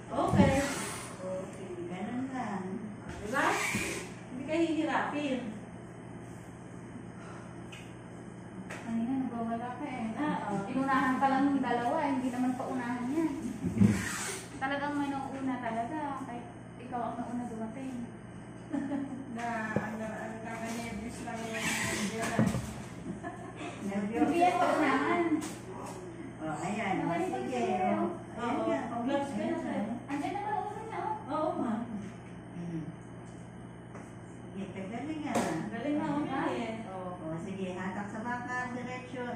Okay. Okay, ganun lang. Diba? Hindi kayo hihirapin. Kanina nagwawala ka eh. Inunahan pa lang yung dalawa, hindi naman pa unahan yan. Talagang may nauna talaga, kahit ikaw ang nauna dumating. Nervous lang yung Hindi yan pa unahan. Ayan. Magaling pa Sige. siya. Ayan nga. Pag-gloves ka na sa'yo. Andiyan na pala ulo niya, oh. Oo, ma. Sige, kagaling nga. Galing na ulit. Oo, sige. Hatak sa baka. Diretso.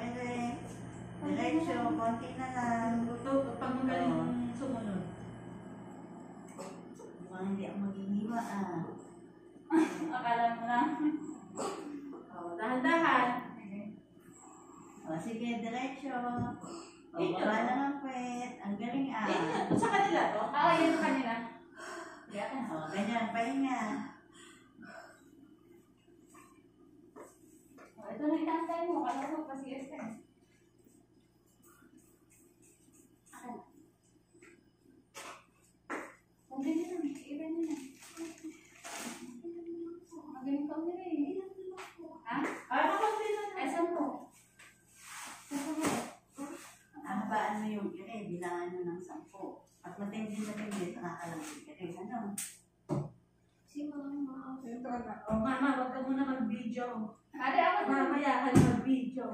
Diretso. Konti na lang. Pag magaling sumunod. Mukhang hindi ako maghihiwa, Akala mo lang. Dahan-dahan. Sige, diretso. Baba lang ang kwet. Ang galing, Ito sa kanila to? Oo, yun sa kanila. Ganyan, pahinga. Ito na itantay mo, kala mo pa si Esther. Kung ganyan na, iba nyo na. Magaling ka ulit eh. Ha? Makunti na. Ay, saan po? Habaan mo yung kire, bilangan mo ng 10. At matindi na saka lang yung kire. Ano? Mama, wag ka muna mag-video. Ate, ako na. Mamaya ka mag-video.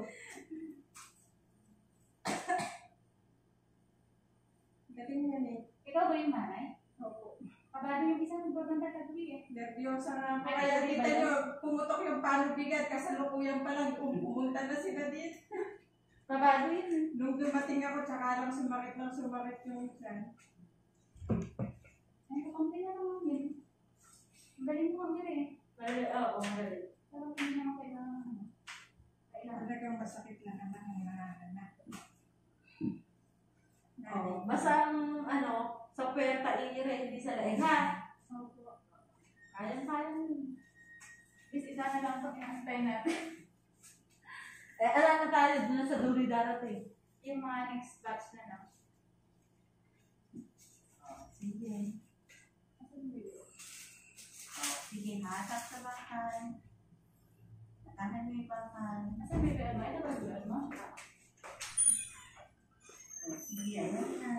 galing yan eh. Ikaw ba yung nanay? Opo. Kabado yung isang nagbabanda kagabi eh. Nervyosa nga ako. Kaya kita nyo, pumutok yung pano bigat, kasalukuyan pa lang, pumunta na sila dito. Kabado yun. Nung dumating ako, tsaka lang sumakit yung tiyan. Ay, kakunti na naman yun. Ang galing mo kami rin. Oo, magaling. Pero hindi naman kailangan. Talagang masakit lang naman ang nahanap. Basta sa puwerta iire, hindi sa leeg, ha? Opo. Kaya isa na lang ito, i-antay natin. Alam na tayo, doon na sa duri darating. Yung mga next batch na lang. Sige. Sige, hatak sa bakan. Nakanan mo yung bakan. Asa may pera mo? Ito ba yung mo? Sige, ayan na.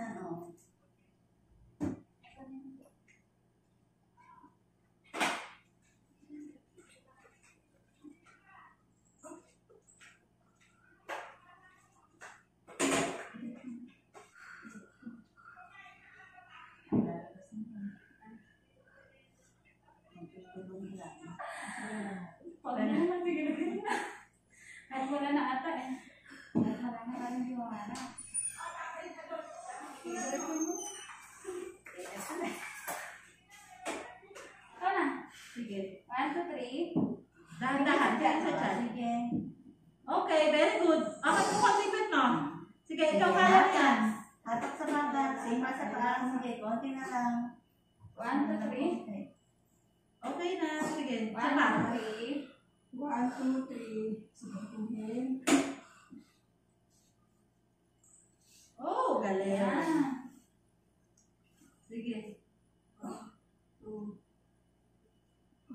Pag naman, sige na. Kahit wala na ata eh. Kahit marami yung mga anak. Ito na. Sige. 1, 2, 3. Dahan-dahan. Sa chan. Sige. Okay, very good. Akat mo pag-lipit, no? Sige, ikaw kaya yan. Hatak sa bagat. Sima sa paa. Sige, konti na lang. 1, 2, 3. Okay na. Sige. 1, 2, Sama. 3. 1, 2, 3. Sabahin. Oh, galing. Ayan. Sige.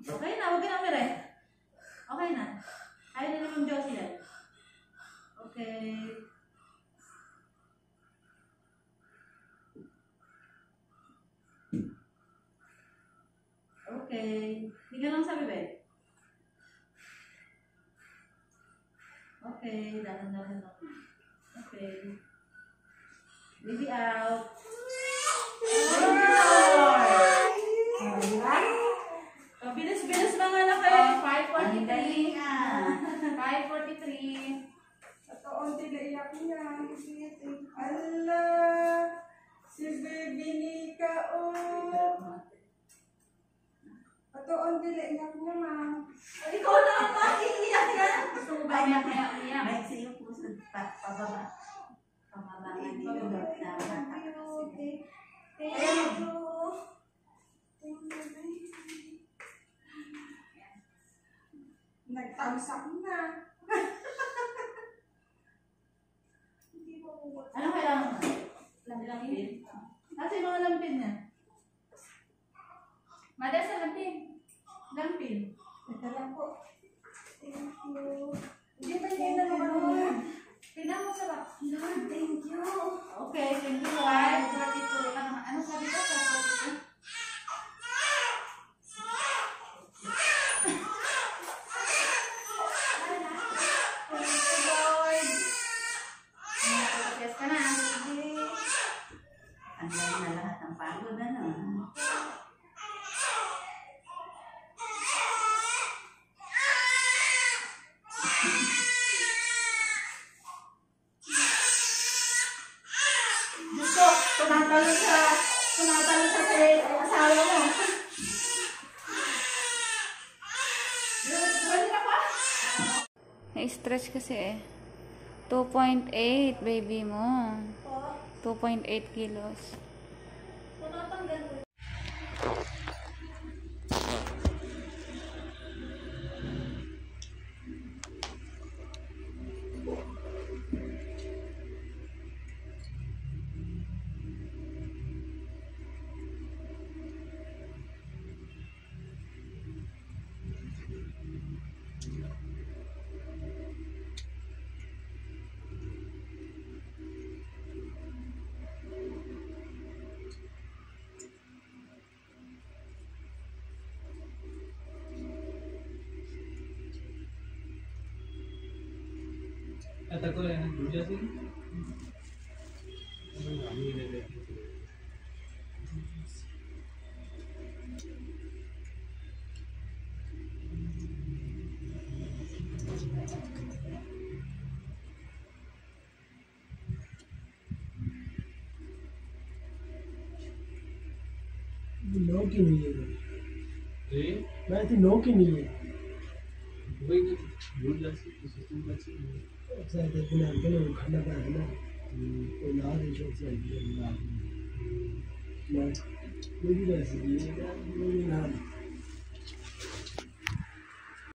Okay na, huwag ka na umire. Okay na. Kaya na naman Diyos yan. Okay. Okay. Higa lang sa bibig. Okay, dahan-dahan lang. Okay. Baby out. Bilis-bilis na nga na kayo. 543. 543. Totoo, tinaiyak niya. Ala! Si baby Nika, Totoo, tinaiyak niya, ma'am. Ikaw na ang makiiyak ka. Gusto mo ba niya kaya umiyak? May sa'yo puso pababa. Pababa nga dito. Okay. Thank you. Nagtamsak na. Ano kailangan mo? Lang din. Kasi mga lampin niya. Mada sa lampin. Lampin. Ito lang po. Thank you. Hindi ba niya na naman? Tingnan mo sa ba? Lord, thank you. Okay, thank you, Lord. 42. Ano sabi ko sa 42? Yes ka na. Ang galing na lahat ng pagod, ano? Gusto, tunatalo sa asawa mo. Balik ka pa? Na-stretch kasi eh. 2.8 baby mo. 2.8 kilos. Tunatanggal mo. आता को है ना दूसरा से हम ही ले लेते नौ की नहीं है हैं मैं थी नौ की नहीं है वही दूर जा से सिस्टम का से शायद इतना अंकल खाना का है ना तो ना दे शो से ना मैं भी वैसे ही है ना